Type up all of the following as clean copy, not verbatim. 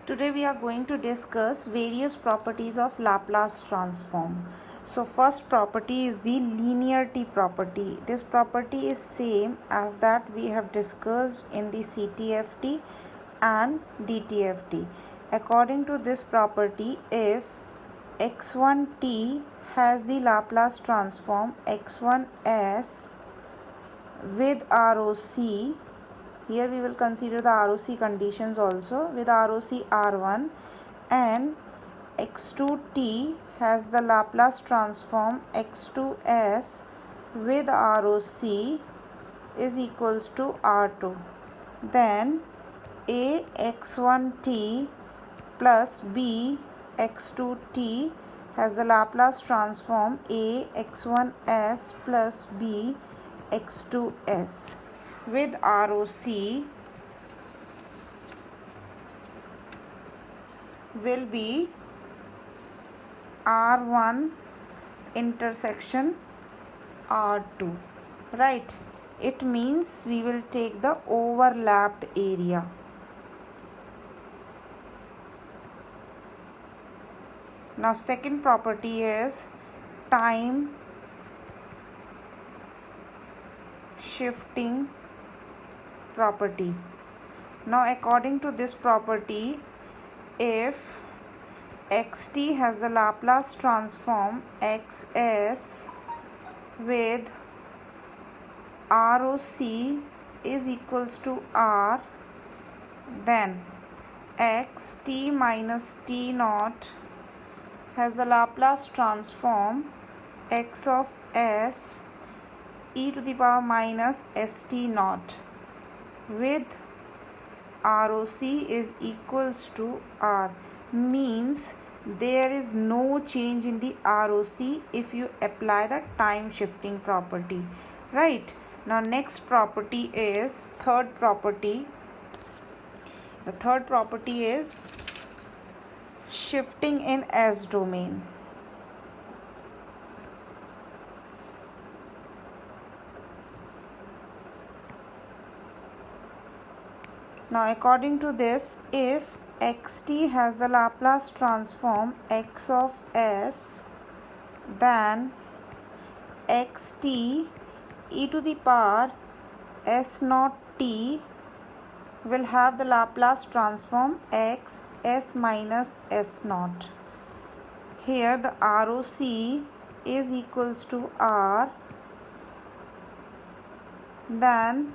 Today we are going to discuss various properties of Laplace transform. So first property is the linearity property. This property is same as that we have discussed in the CTFT and DTFT. According to this property, if x1t has the Laplace transform x1s with ROC, here we will consider the ROC conditions also, with ROC R1, and x2t has the Laplace transform x2s with ROC is equals to R2. Then A x1t plus B x2t has the Laplace transform A x1s plus B x2s with ROC will be R1 intersection R2, right? It means we will take the overlapped area. Now second property is time shifting property. Now according to this property, if xt has the Laplace transform xs with ROC is equals to R, then xt minus t naught has the Laplace transform x of s e to the power minus st naught with ROC is equals to R, means there is no change in the ROC if you apply the time shifting property, right? Now next property is third property. The third property is shifting in S domain. Now according to this, if xt has the Laplace transform x of s, then xt e to the power s naught t will have the Laplace transform x s minus s naught. Here the ROC is equals to R. Then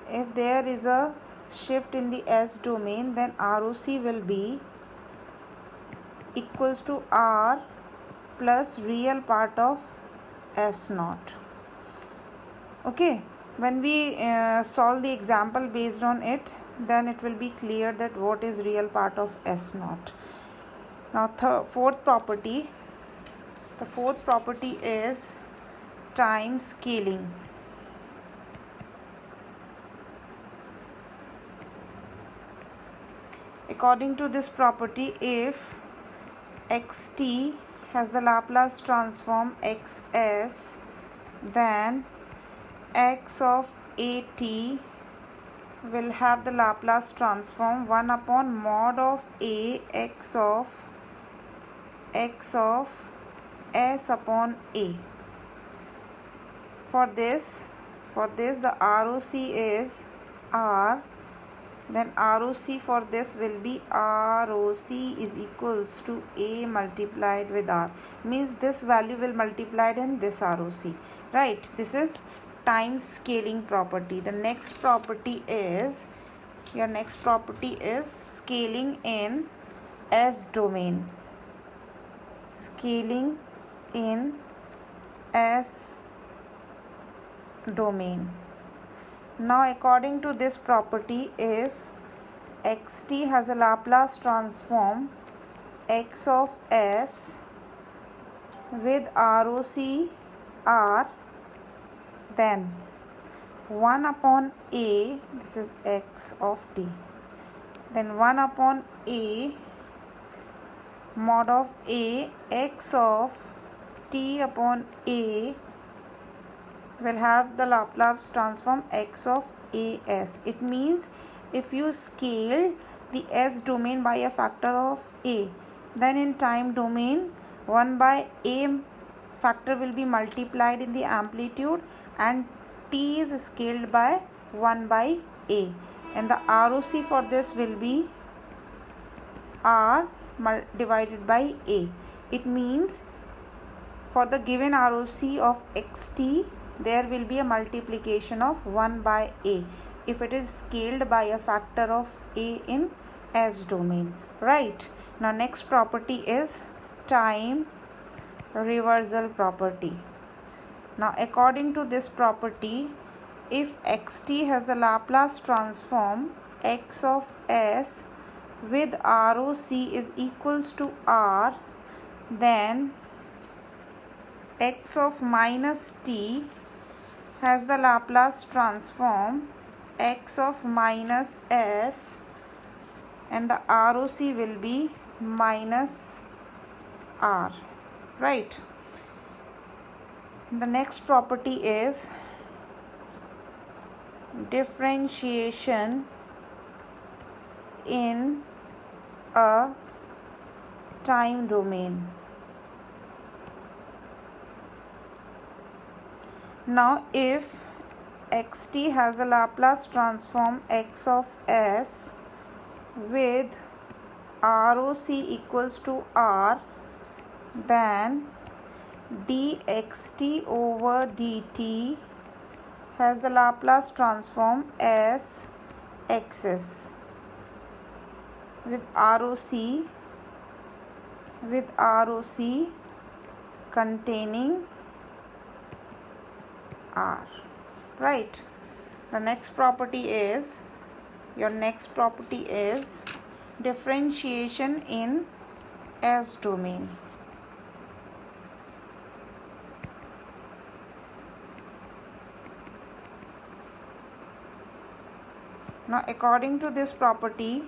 if there is a shift in the S domain, then ROC will be equals to R plus real part of S naught. Okay, when we solve the example based on it, then it will be clear that what is real part of S naught. Now fourth property. The fourth property is time scaling. According to this property, if xt has the Laplace transform xs, then x of at will have the Laplace transform 1 upon mod of a x of s upon a. For this the ROC is R. Then ROC for this will be ROC is equals to A multiplied with R. Means this value will multiplied in this ROC. Right. This is time scaling property. The next property is, your next property is scaling in S domain. Scaling in S domain. Now according to this property, if xt has a Laplace transform x of s with ROC R, then 1 upon a, this is x of t, then 1 upon a mod of a x of t upon a will have the Laplace transform x of as. It means if you scale the S domain by a factor of a. Then in time domain, 1 by a factor will be multiplied in the amplitude and t is scaled by 1 by a, and the ROC for this will be r divided by a. It means for the given ROC of xt, there will be a multiplication of 1 by a if it is scaled by a factor of a in S domain, right? Now next property is time reversal property. Now according to this property, if xt has the Laplace transform x of s with ROC is equals to r, then x of minus t has the Laplace transform x of minus s, and the ROC will be minus r, right? The next property is differentiation in a time domain. Now if xt has the Laplace transform x of s with ROC equals to r, then dxt over dt has the Laplace transform s xs with ROC containing r, right? The next property is differentiation in S domain. Now according to this property,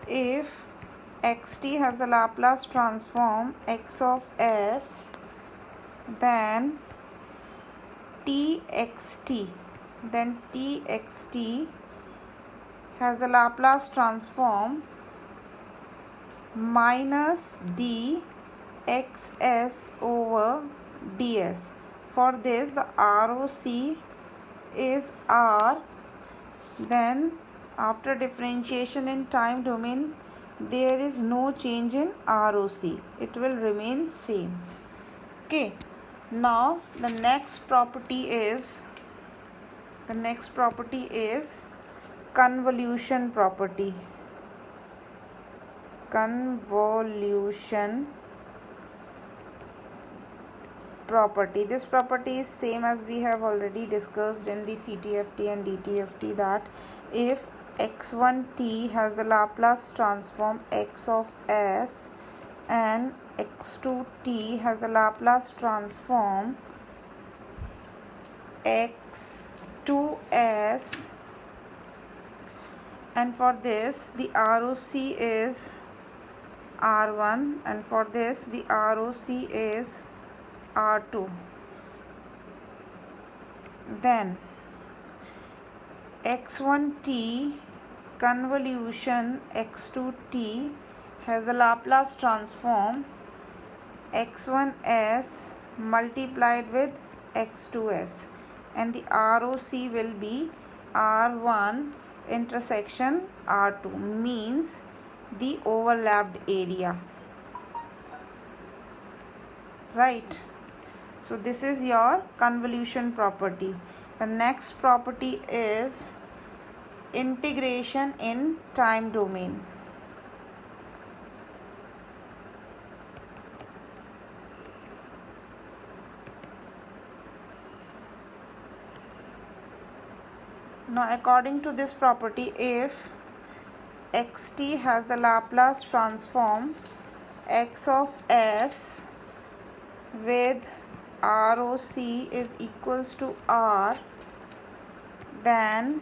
if xt has the Laplace transform x of s, then txt has the Laplace transform minus dxs over ds. For this the ROC is r. Then after differentiation in time domain, there is no change in ROC. It will remain same. Okay. Now the next property is convolution property. This property is same as we have already discussed in the CTFT and DTFT, that if x1t has the Laplace transform x of s and x2t has the Laplace transform x2s, and for this the ROC is r1 and for this the ROC is r2, then x1t convolution x2t has the Laplace transform x1s multiplied with x2s, and the ROC will be r1 intersection r2, means the overlapped area, right? So this is your convolution property. The next property is integration in time domain. Now according to this property, if xt has the Laplace transform x of s with ROC is equals to r, then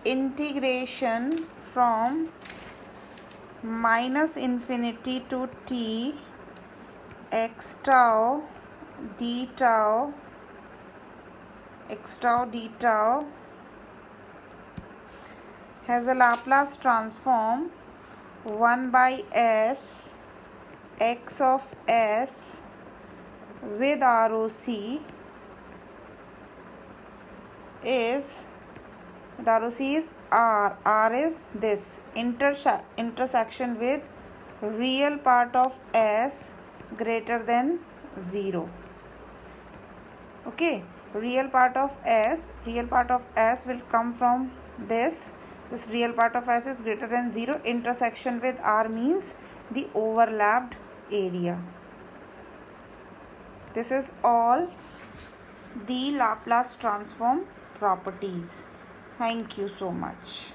integration from minus infinity to t x tau d tau has a Laplace transform 1 by s x of s with ROC is R is this intersection with real part of s greater than 0. Okay, real part of s will come from this real part of s is greater than 0. Intersection with R means the overlapped area. This is all the Laplace transform properties. Thank you so much.